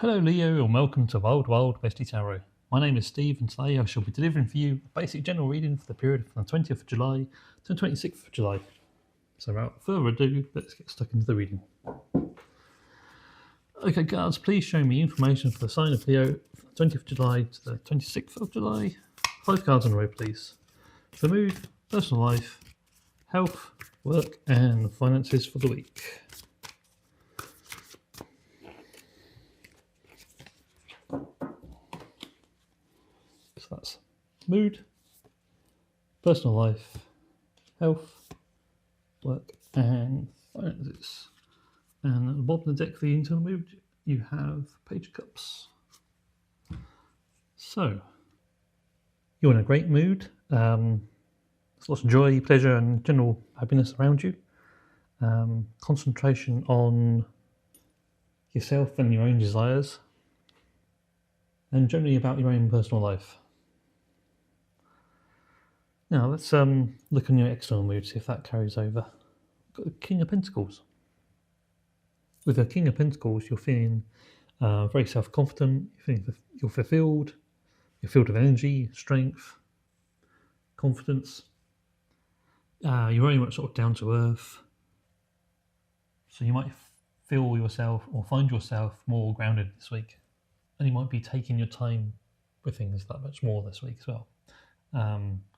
Hello Leo and welcome to Wild Wild Westy Tarot. My name is Steve and today I shall be delivering for you a basic general reading for the period from the 20th of July to the 26th of July. So without further ado, let's get stuck into the reading. Okay guards, please show me information for the sign of Leo from the 20th of July to the 26th of July. 5 cards in a row please. For mood, personal life, health, work and finances for the week. So that's mood, personal life, health, work and finances. And at the bottom of the deck for the internal mood, you have Page of Cups. So, you're in a great mood. There's lots of joy, pleasure and general happiness around you. Concentration on yourself and your own desires. And generally about your own personal life. Now let's look on your external mood, see if that carries over. Got the King of Pentacles. With the King of Pentacles, you're feeling very self-confident, you're fulfilled, you're filled with energy, strength, confidence. You're very much sort of down to earth. So you might feel yourself or find yourself more grounded this week. And you might be taking your time with things that much more this week as well.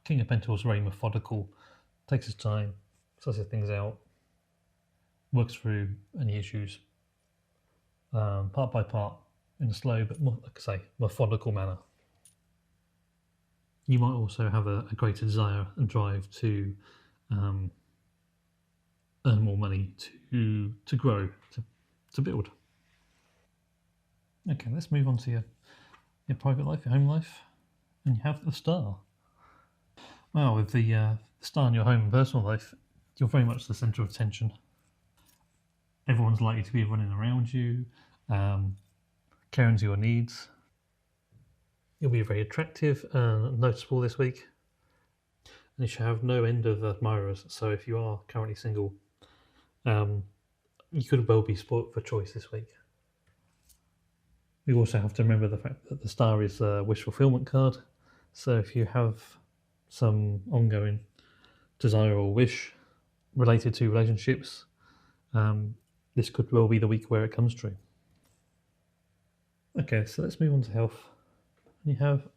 King of Pentacles is very methodical, takes his time, sussing things out, works through any issues part by part in a slow but, like I say, methodical manner. You might also have a greater desire and drive to earn more money, to grow, to build. Okay, let's move on to your private life, your home life, and you have the Star. Well, with the Star in your home and personal life, you're very much the centre of attention. Everyone's likely to be running around you, caring to your needs. You'll be very attractive and noticeable this week. And you should have no end of admirers. So if you are currently single, you could well be spoilt for choice this week. We also have to remember the fact that the Star is a wish fulfillment card. So if you have some ongoing desire or wish related to relationships, this could well be the week where it comes true. Okay, so let's move on to health. And you have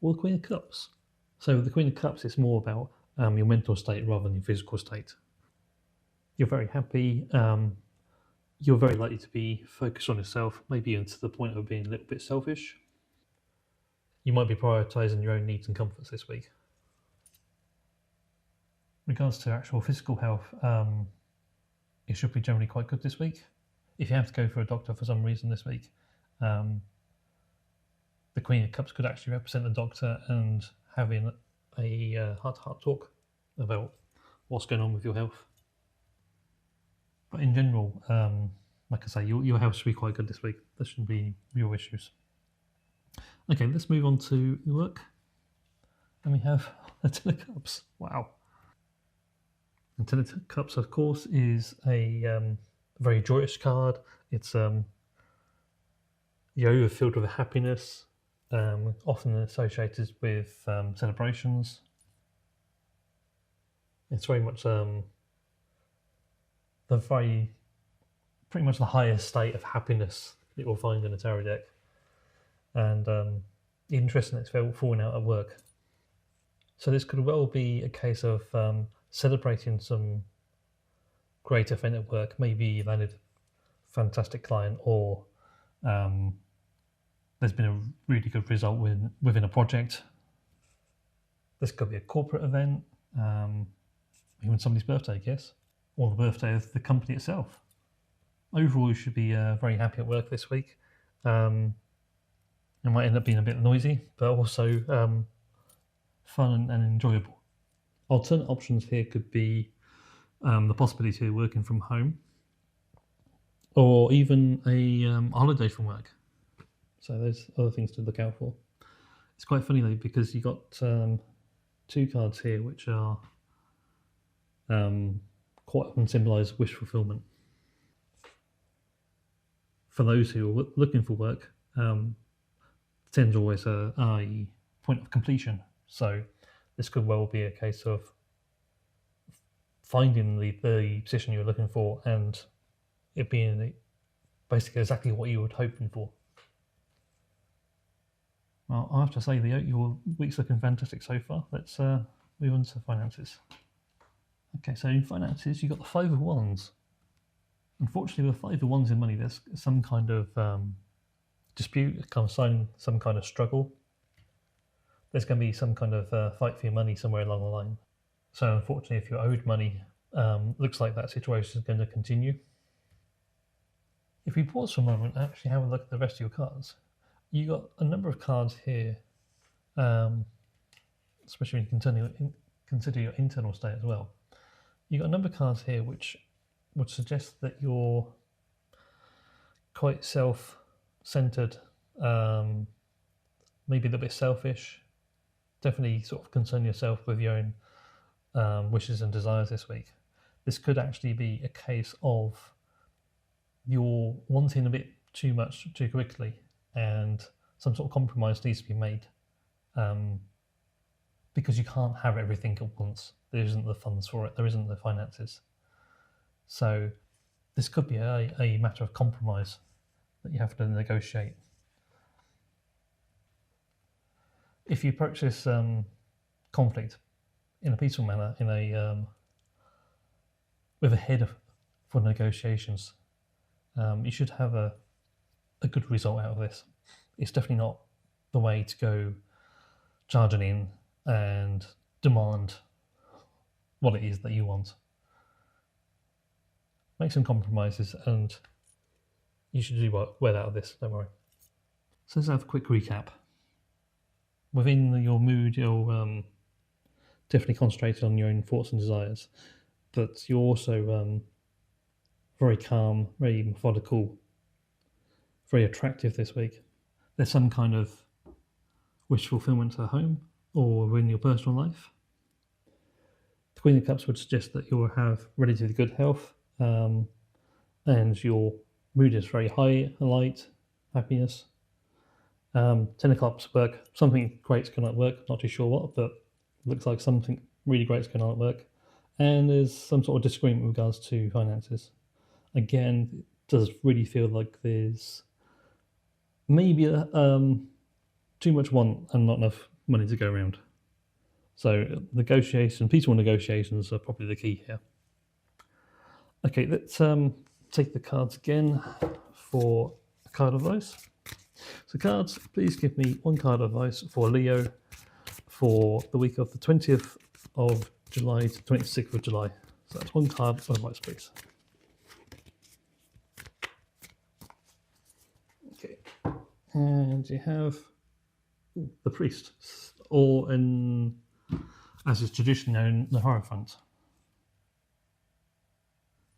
the Queen of Cups. So with the Queen of Cups, it's more about your mental state rather than your physical state. You're very happy. You're very likely to be focused on yourself, maybe even to the point of being a little bit selfish. You might be prioritising your own needs and comforts this week. In regards to actual physical health, it should be generally quite good this week. If you have to go for a doctor for some reason this week, the Queen of Cups could actually represent the doctor and having a heart-to-heart talk about what's going on with your health. But in general, like I say, your health should be quite good this week. There shouldn't be real issues. Okay, let's move on to your work. And we have the Ten of Cups. Wow. And Ten of Cups, of course, is a very joyous card. It's you're overfilled with happiness, often associated with celebrations. It's very much pretty much the highest state of happiness that you'll find in a tarot deck. And interesting, it's falling out at work. So this could well be a case of celebrating some great event at work. Maybe you landed a fantastic client, or there's been a really good result within a project. This could be a corporate event, even somebody's birthday, I guess, or the birthday of the company itself. Overall, you should be very happy at work this week. It might end up being a bit noisy, but also fun and enjoyable. Alternate options here could be the possibility of working from home, or even a holiday from work. So there's other things to look out for. It's quite funny though, because you got two cards here which are quite often symbolise wish fulfillment. for those who are looking for work, 10's always a point of completion. So this could well be a case of finding the position you're looking for and it being basically exactly what you were hoping for. Well, I have to say your week's looking fantastic so far. Let's move on to finances. Okay, so in finances, you've got the Five of Wands. Unfortunately, with the Five of Wands in money, there's some kind of dispute, some kind of struggle. There's going to be some kind of fight for your money somewhere along the line. So unfortunately, if you're owed money, looks like that situation is going to continue. If we pause for a moment and actually have a look at the rest of your cards, you got a number of cards here, especially when you consider your internal state as well. You got a number of cards here which would suggest that you're quite self-centered, maybe a little bit selfish. Definitely sort of concern yourself with your own wishes and desires this week. This could actually be a case of you're wanting a bit too much too quickly and some sort of compromise needs to be made because you can't have everything at once. There isn't the funds for it. There isn't the finances. So this could be a matter of compromise that you have to negotiate. If you approach this conflict in a peaceful manner, with a head for negotiations, you should have a good result out of this. It's definitely not the way to go charging in and demand what it is that you want. Make some compromises and you should do well out of this, don't worry. So let's have a quick recap. Within your mood, you're definitely concentrated on your own thoughts and desires, but you're also very calm, very methodical, very attractive this week. There's some kind of wish fulfillment at home or within your personal life. The Queen of Cups would suggest that you'll have relatively good health and your mood is very high, light, happiness. 10 of Cups work, something great's going on at work, not too sure what, but looks like something really great's going on at work. And there's some sort of disagreement with regards to finances. Again, it does really feel like there's maybe too much want and not enough money to go around. So peaceful negotiations are probably the key here. Okay, let's take the cards again for a card advice. So cards, please give me one card advice for Leo for the week of the 20th of July to 26th of July. So that's one card advice, please. Okay, and you have the Priest, or as is traditionally known, the Hierophant.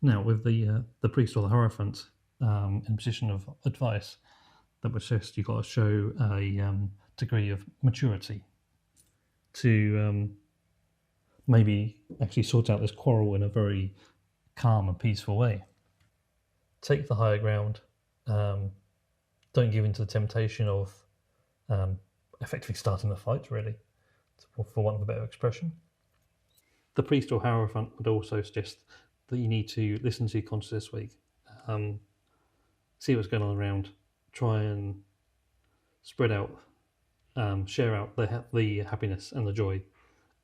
Now, with the Priest or the Hierophant in position of advice, that would suggest you've got to show a degree of maturity to maybe actually sort out this quarrel in a very calm and peaceful way. Take the higher ground. Don't give in to the temptation of effectively starting a fight, really, for want of a better expression. The Priest or Hierophant would also suggest that you need to listen to your conscience this week, see what's going on around, try and spread out, share out the happiness and the joy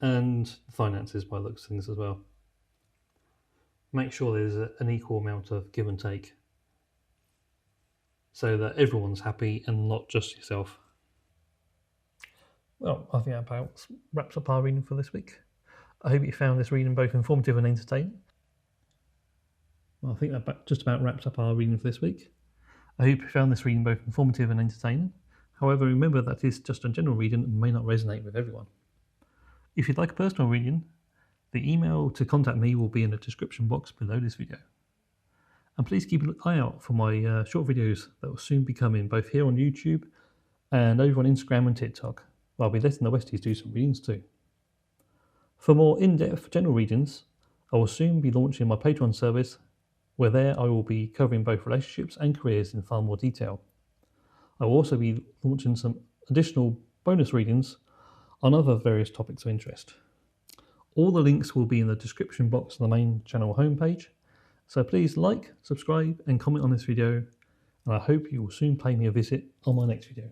and the finances by the looks of things as well. Make sure there's an equal amount of give and take so that everyone's happy and not just yourself. Well, I think that about wraps up our reading for this week. I hope you found this reading both informative and entertaining. Well, I think that just about wraps up our reading for this week. I hope you found this reading both informative and entertaining. However, remember that it's just a general reading and may not resonate with everyone. If you'd like a personal reading, the email to contact me will be in the description box below this video. And please keep an eye out for my short videos that will soon be coming both here on YouTube and over on Instagram and TikTok. I'll be letting the Westies do some readings too. For more in-depth general readings, I will soon be launching my Patreon service where there I will be covering both relationships and careers in far more detail. I will also be launching some additional bonus readings on other various topics of interest. All the links will be in the description box on the main channel homepage, so please like, subscribe and comment on this video, and I hope you will soon pay me a visit on my next video.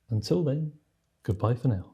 Until then, goodbye for now.